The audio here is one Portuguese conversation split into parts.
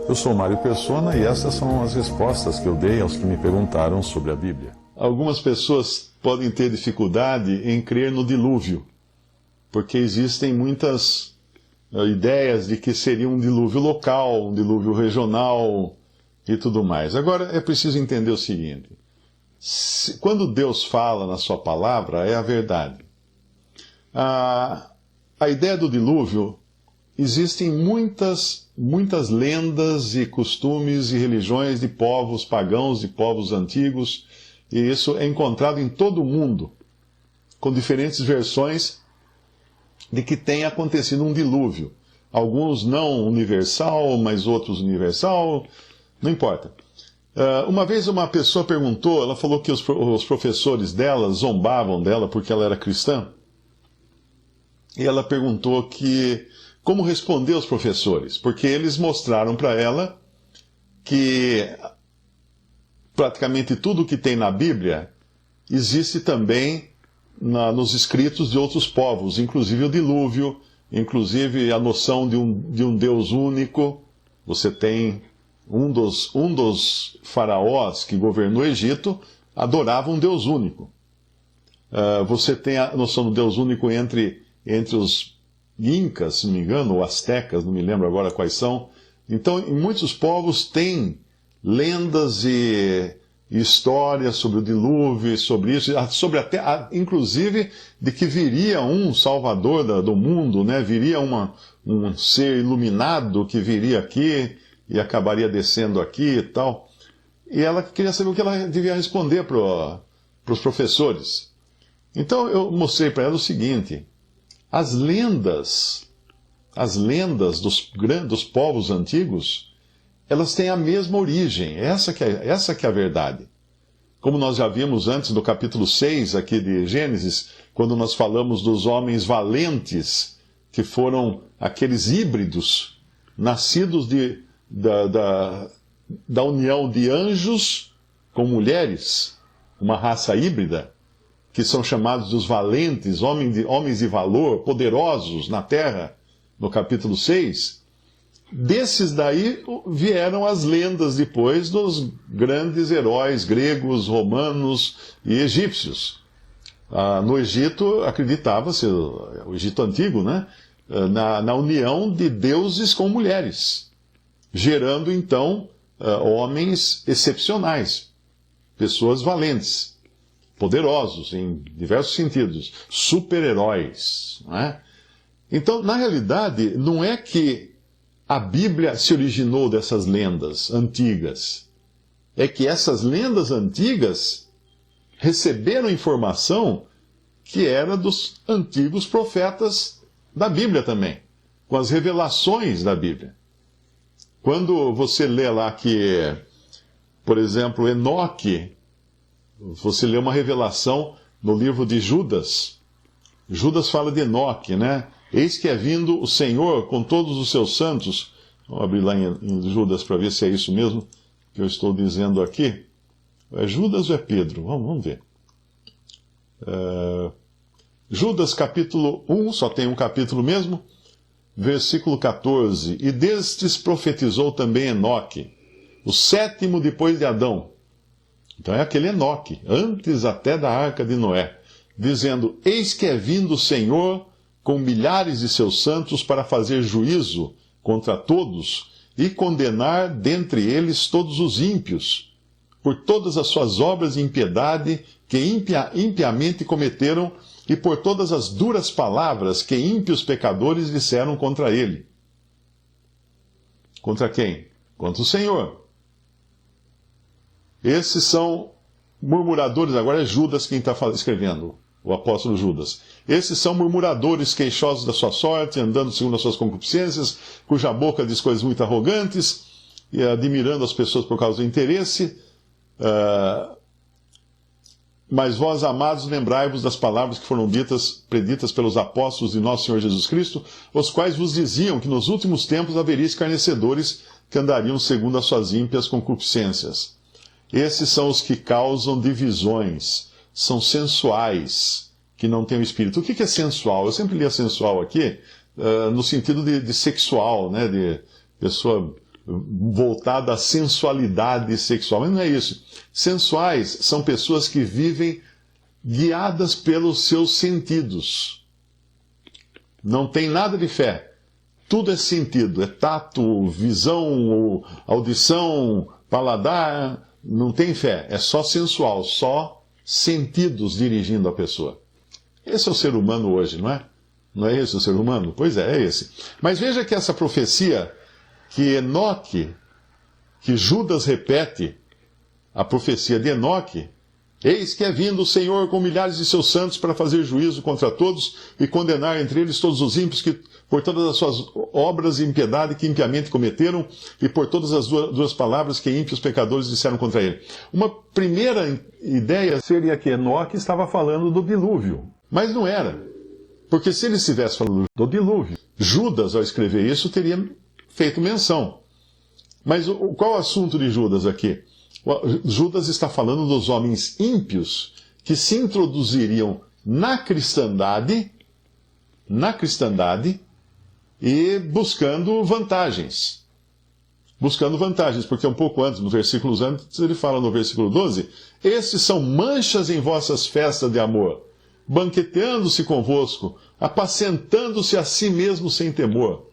Eu sou Mário Persona e essas são as respostas que eu dei aos que me perguntaram sobre a Bíblia. Algumas pessoas podem ter dificuldade em crer no dilúvio, porque existem muitas ideias de que seria um dilúvio local, um dilúvio regional e tudo mais. Agora é preciso entender o seguinte: quando Deus fala na sua palavra, é a verdade. A ideia do dilúvio, existem muitas lendas e costumes e religiões de povos pagãos, de povos antigos, e isso é encontrado em todo o mundo, com diferentes versões de que tenha acontecido um dilúvio. Alguns não universal, mas outros universal, não importa. Uma vez uma pessoa perguntou, ela falou que os professores dela zombavam dela porque ela era cristã, e ela perguntou como responder aos professores, porque eles mostraram para ela que praticamente tudo que tem na Bíblia existe também nos escritos de outros povos, inclusive o dilúvio, inclusive a noção de um Deus único. Você tem um dos faraós que governou o Egito, adorava um Deus único. Você tem a noção do Deus único entre os Incas, se não me engano, ou Astecas, não me lembro agora quais são. Então, em muitos povos tem lendas e histórias sobre o dilúvio, sobre isso, inclusive de que viria um salvador do mundo, né? Viria um ser iluminado que viria aqui e acabaria descendo aqui e tal. E ela queria saber o que ela devia responder para os professores. Então eu mostrei para ela o seguinte: as lendas dos povos antigos, elas têm a mesma origem. Essa que é a verdade. Como nós já vimos antes no capítulo 6 aqui de Gênesis, quando nós falamos dos homens valentes, que foram aqueles híbridos, nascidos da união de anjos com mulheres, uma raça híbrida, que são chamados dos valentes, homens de valor, poderosos na terra, no capítulo 6, desses daí vieram as lendas depois dos grandes heróis gregos, romanos e egípcios. No Egito, acreditava-se, o Egito antigo, né, na união de deuses com mulheres, gerando então homens excepcionais, pessoas valentes, poderosos em diversos sentidos, super-heróis, não é? Então, na realidade, não é que a Bíblia se originou dessas lendas antigas. É que essas lendas antigas receberam informação que era dos antigos profetas da Bíblia também, com as revelações da Bíblia. Quando você lê lá que, por exemplo, Enoque, você lê uma revelação no livro de Judas. Judas fala de Enoque, né? Eis que é vindo o Senhor com todos os seus santos. Vamos abrir lá em Judas para ver se é isso mesmo que eu estou dizendo aqui. É Judas ou é Pedro? Vamos ver. Judas capítulo 1, só tem um capítulo mesmo, versículo 14. E destes profetizou também Enoque, o sétimo depois de Adão. Então é aquele Enoque, antes até da arca de Noé, dizendo: Eis que é vindo o Senhor com milhares de seus santos para fazer juízo contra todos e condenar dentre eles todos os ímpios, por todas as suas obras de impiedade que impiamente cometeram e por todas as duras palavras que ímpios pecadores disseram contra ele. Contra quem? Contra o Senhor. Esses são murmuradores, agora é Judas quem está escrevendo, o apóstolo Judas. Esses são murmuradores, queixosos da sua sorte, andando segundo as suas concupiscências, cuja boca diz coisas muito arrogantes, e admirando as pessoas por causa do interesse. Mas vós, amados, lembrai-vos das palavras que foram preditas pelos apóstolos de nosso Senhor Jesus Cristo, os quais vos diziam que nos últimos tempos haveria escarnecedores que andariam segundo as suas ímpias concupiscências. Esses são os que causam divisões, são sensuais, que não têm o espírito. O que é sensual? Eu sempre li a sensual aqui no sentido de sexual, né? pessoa voltada à sensualidade sexual. Mas não é isso. Sensuais são pessoas que vivem guiadas pelos seus sentidos. Não tem nada de fé. Tudo é sentido, é tato, visão, audição, paladar. Não tem fé, é só sensual, só sentidos dirigindo a pessoa. Esse é o ser humano hoje, não é? Não é esse o ser humano? Pois é esse. Mas veja que essa profecia que Enoque, que Judas repete, a profecia de Enoque, eis que é vindo o Senhor com milhares de seus santos para fazer juízo contra todos e condenar entre eles todos os ímpios que, por todas as suas obras de impiedade que impiamente cometeram e por todas as duas palavras que ímpios pecadores disseram contra ele. Uma primeira ideia seria que Enoque estava falando do dilúvio, mas não era. Porque se ele estivesse falando do dilúvio, Judas, ao escrever isso, teria feito menção. Mas qual é o assunto de Judas aqui? Judas está falando dos homens ímpios que se introduziriam na cristandade e buscando vantagens. Buscando vantagens, porque um pouco antes, nos versículos antes, ele fala no versículo 12, estes são manchas em vossas festas de amor, banqueteando-se convosco, apacentando-se a si mesmo sem temor.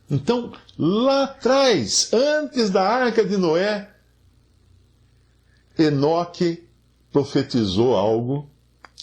Então, lá atrás, antes da arca de Noé, Enoque profetizou algo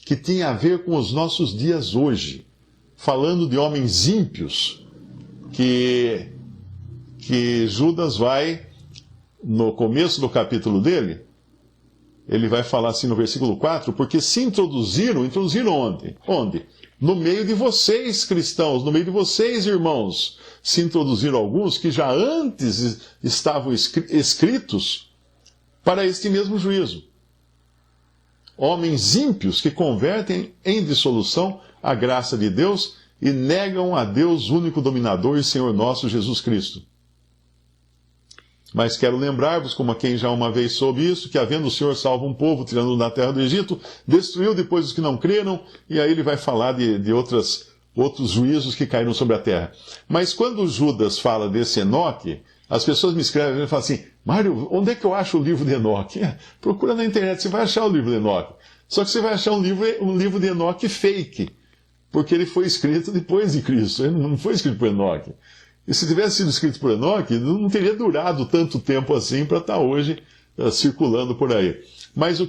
que tinha a ver com os nossos dias hoje, falando de homens ímpios, que Judas vai, no começo do capítulo dele, ele vai falar assim no versículo 4, porque se introduziram onde? Onde? No meio de vocês, cristãos, no meio de vocês, irmãos, se introduziram alguns que já antes estavam escritos para este mesmo juízo. Homens ímpios que convertem em dissolução a graça de Deus e negam a Deus, único dominador e Senhor nosso, Jesus Cristo. Mas quero lembrar-vos, como a quem já uma vez soube isso, que havendo o Senhor salvo um povo, tirando-o da terra do Egito, destruiu depois os que não creram, e aí ele vai falar de outros juízos que caíram sobre a terra. Mas quando Judas fala desse Enoque, as pessoas me escrevem e falam assim, Mário, onde é que eu acho o livro de Enoque? Procura na internet, você vai achar o livro de Enoque. Só que você vai achar um livro de Enoque fake, porque ele foi escrito depois de Cristo, ele não foi escrito por Enoque. E se tivesse sido escrito por Enoque, não teria durado tanto tempo assim para estar hoje circulando por aí. Mas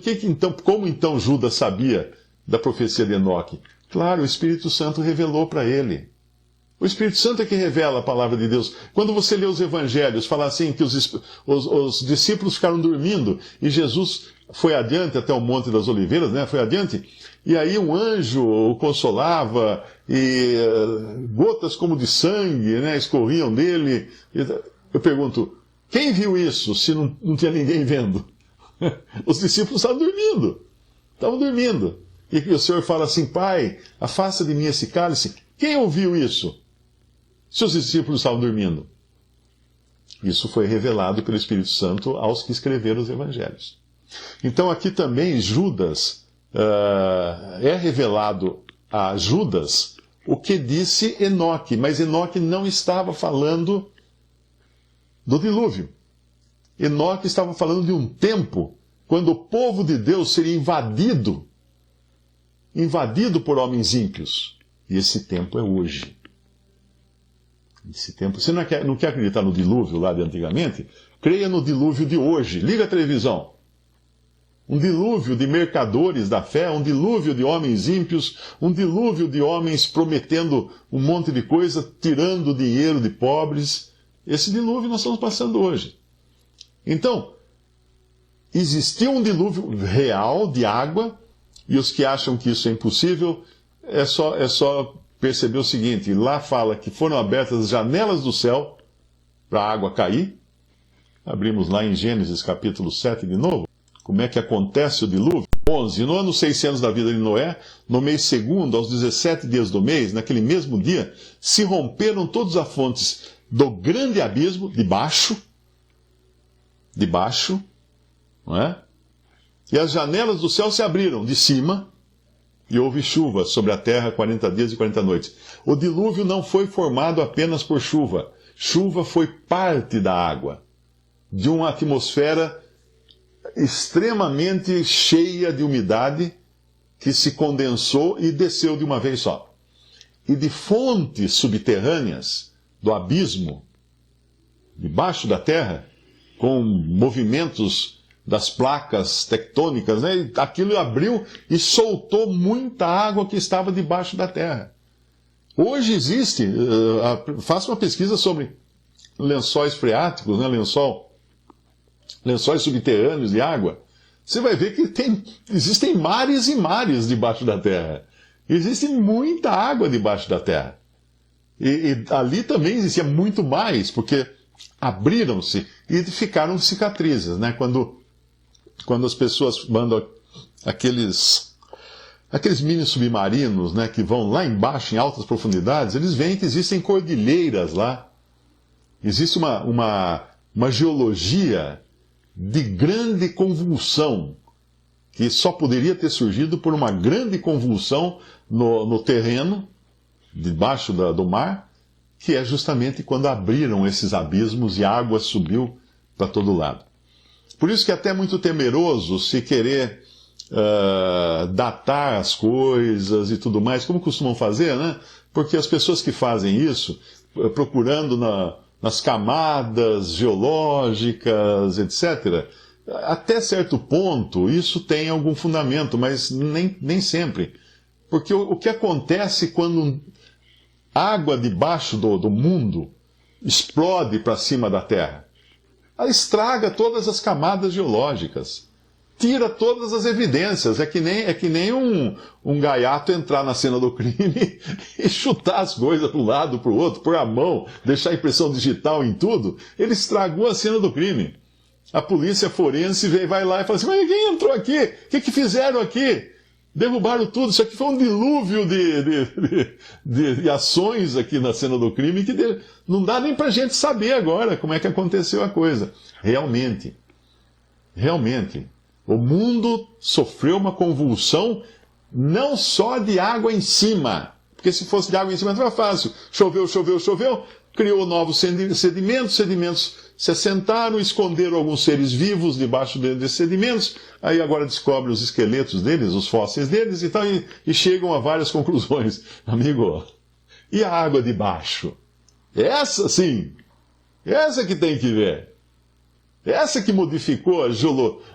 como então Judas sabia da profecia de Enoque? Claro, o Espírito Santo revelou para ele. O Espírito Santo é que revela a palavra de Deus. Quando você lê os evangelhos, fala assim que os discípulos ficaram dormindo e Jesus foi adiante até o Monte das Oliveiras, né? Foi adiante. E aí um anjo o consolava e gotas como de sangue, né, escorriam dele. Eu pergunto, quem viu isso se não tinha ninguém vendo? Os discípulos estavam dormindo. Estavam dormindo. E o Senhor fala assim, Pai, afasta de mim esse cálice. Quem ouviu isso? Se os discípulos estavam dormindo. Isso foi revelado pelo Espírito Santo aos que escreveram os evangelhos. Então aqui também Judas, é revelado a Judas o que disse Enoque, mas Enoque não estava falando do dilúvio. Enoque estava falando de um tempo quando o povo de Deus seria invadido por homens ímpios. E esse tempo é hoje. Esse tempo. Você não quer acreditar no dilúvio lá de antigamente? Creia no dilúvio de hoje. Liga a televisão. Um dilúvio de mercadores da fé, um dilúvio de homens ímpios, um dilúvio de homens prometendo um monte de coisa, tirando dinheiro de pobres. Esse dilúvio nós estamos passando hoje. Então, existiu um dilúvio real de água, e os que acham que isso é impossível, é só perceber o seguinte, lá fala que foram abertas as janelas do céu para a água cair. Abrimos lá em Gênesis capítulo 7 de novo. Como é que acontece o dilúvio? 11. No ano 600 da vida de Noé, no mês segundo, aos 17 dias do mês, naquele mesmo dia, se romperam todas as fontes do grande abismo, de baixo, não é? E as janelas do céu se abriram, de cima, e houve chuva sobre a terra 40 dias e 40 noites. O dilúvio não foi formado apenas por chuva. Chuva foi parte da água, de uma atmosfera extremamente cheia de umidade que se condensou e desceu de uma vez só. E de fontes subterrâneas, do abismo, debaixo da terra, com movimentos das placas tectônicas, né? Aquilo abriu e soltou muita água que estava debaixo da terra. Hoje existe, faça uma pesquisa sobre lençóis freáticos, né? Lençóis subterrâneos de água. Você vai ver que existem mares e mares debaixo da terra. Existe muita água debaixo da terra. E ali também existia muito mais, porque abriram-se e ficaram cicatrizes, né? Quando as pessoas mandam aqueles mini submarinos, né, que vão lá embaixo, em altas profundidades, eles veem que existem cordilheiras lá. Existe uma geologia de grande convulsão, que só poderia ter surgido por uma grande convulsão no terreno, debaixo do mar, que é justamente quando abriram esses abismos e a água subiu para todo lado. Por isso que é até muito temeroso se querer datar as coisas e tudo mais, como costumam fazer, né? Porque as pessoas que fazem isso, procurando nas camadas geológicas, etc., até certo ponto isso tem algum fundamento, mas nem sempre. Porque o que acontece quando água debaixo do mundo explode para cima da Terra? Ela estraga todas as camadas geológicas. Tira todas as evidências. É que nem um gaiato entrar na cena do crime e chutar as coisas para um lado, para o outro, pôr a mão, deixar impressão digital em tudo. Ele estragou a cena do crime. A polícia forense vai lá e fala assim: mas quem entrou aqui? O que fizeram aqui? Derrubaram tudo. Isso aqui foi um dilúvio de ações aqui na cena do crime que não dá nem para a gente saber agora como é que aconteceu a coisa. Realmente, o mundo sofreu uma convulsão não só de água em cima, porque se fosse de água em cima era fácil. Choveu, criou novos sedimentos se assentaram, esconderam alguns seres vivos debaixo desses sedimentos, aí agora descobre os esqueletos deles, os fósseis deles e tal, e chegam a várias conclusões. Amigo, e a água de baixo? Essa sim, essa que tem que ver. Essa que modificou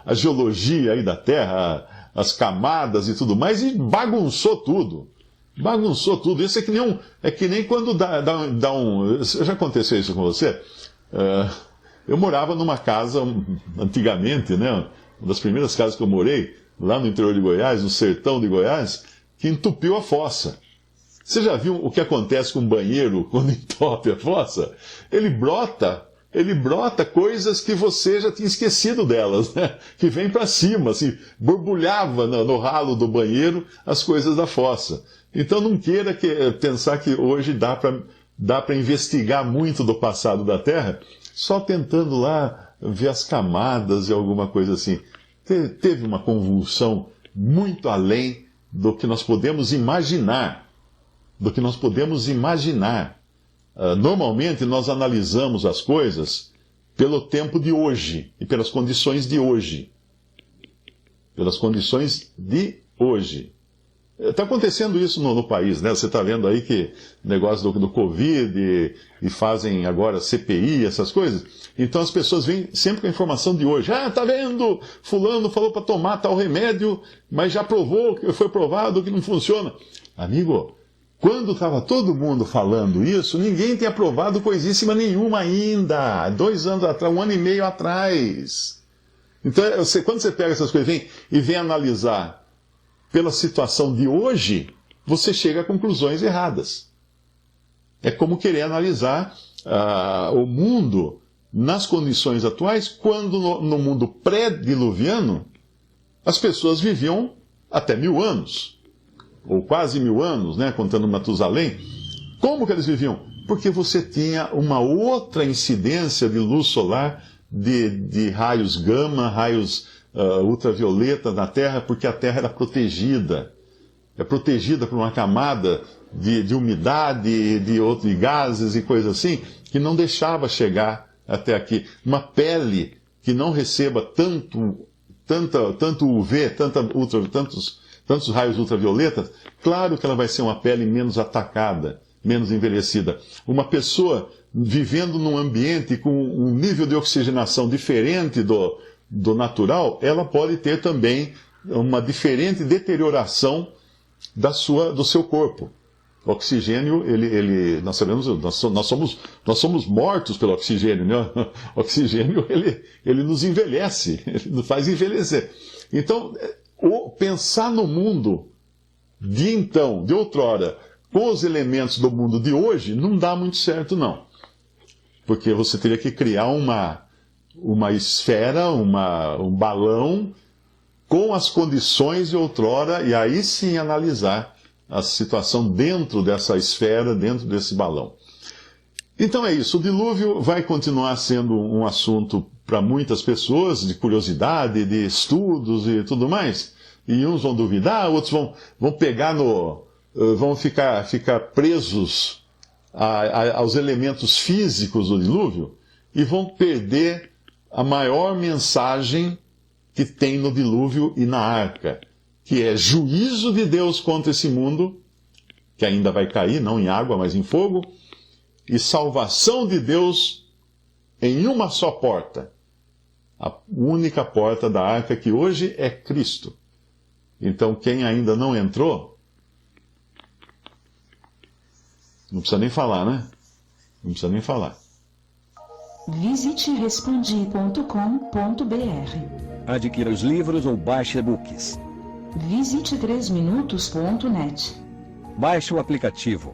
a geologia aí da Terra, as camadas e tudo mais, e bagunçou tudo. Bagunçou tudo. Isso é que nem quando dá um... Já aconteceu isso com você? Eu morava numa casa, antigamente, né? Uma das primeiras casas que eu morei, lá no interior de Goiás, no sertão de Goiás, que entupiu a fossa. Você já viu o que acontece com um banheiro quando entope a fossa? Ele brota coisas que você já tinha esquecido delas, né? Que vem para cima, assim, borbulhava no ralo do banheiro as coisas da fossa. Então não queira pensar que hoje dá para investigar muito do passado da Terra, só tentando lá ver as camadas e alguma coisa assim. Teve uma convulsão muito além do que nós podemos imaginar. Normalmente nós analisamos as coisas pelo tempo de hoje e pelas condições de hoje. Está acontecendo isso no país, né? Você está vendo aí que negócio do Covid e fazem agora CPI, essas coisas. Então as pessoas vêm sempre com a informação de hoje. Tá vendo? Fulano falou para tomar tal remédio, mas já provou, foi provado que não funciona. Amigo, quando estava todo mundo falando isso, ninguém tinha provado coisíssima nenhuma ainda. 2 anos atrás, 1 ano e meio atrás. Então, quando você pega essas coisas e vem analisar pela situação de hoje, você chega a conclusões erradas. É como querer analisar o mundo nas condições atuais, quando no mundo pré-diluviano as pessoas viviam até 1000 anos, ou quase 1000 anos, né, contando Matusalém. Como que eles viviam? Porque você tinha uma outra incidência de luz solar, de raios gama, raios ultravioleta na Terra, porque a Terra era protegida. é protegida por uma camada de umidade, de gases e coisas assim, que não deixava chegar até aqui. Uma pele que não receba tanto UV, tantos raios ultravioletas, claro que ela vai ser uma pele menos atacada, menos envelhecida. Uma pessoa vivendo num ambiente com um nível de oxigenação diferente do natural, ela pode ter também uma diferente deterioração do seu corpo. O oxigênio, nós sabemos, nós somos mortos pelo oxigênio, né? O oxigênio, ele nos envelhece, ele nos faz envelhecer. Então, pensar no mundo de outrora, com os elementos do mundo de hoje, não dá muito certo, não. Porque você teria que criar uma esfera, um balão, com as condições de outrora, e aí sim analisar a situação dentro dessa esfera, dentro desse balão. Então é isso, o dilúvio vai continuar sendo um assunto para muitas pessoas, de curiosidade, de estudos e tudo mais. E uns vão duvidar, outros vão pegar vão ficar presos aos elementos físicos do dilúvio e vão perder a maior mensagem que tem no dilúvio e na arca, que é juízo de Deus contra esse mundo, que ainda vai cair, não em água, mas em fogo, e salvação de Deus em uma só porta. A única porta da arca, que hoje é Cristo. Então, quem ainda não entrou, não precisa nem falar, né? Não precisa nem falar. Visite respondi.com.br. Adquira os livros ou baixe e-books. Visite 3minutos.net. Baixe o aplicativo.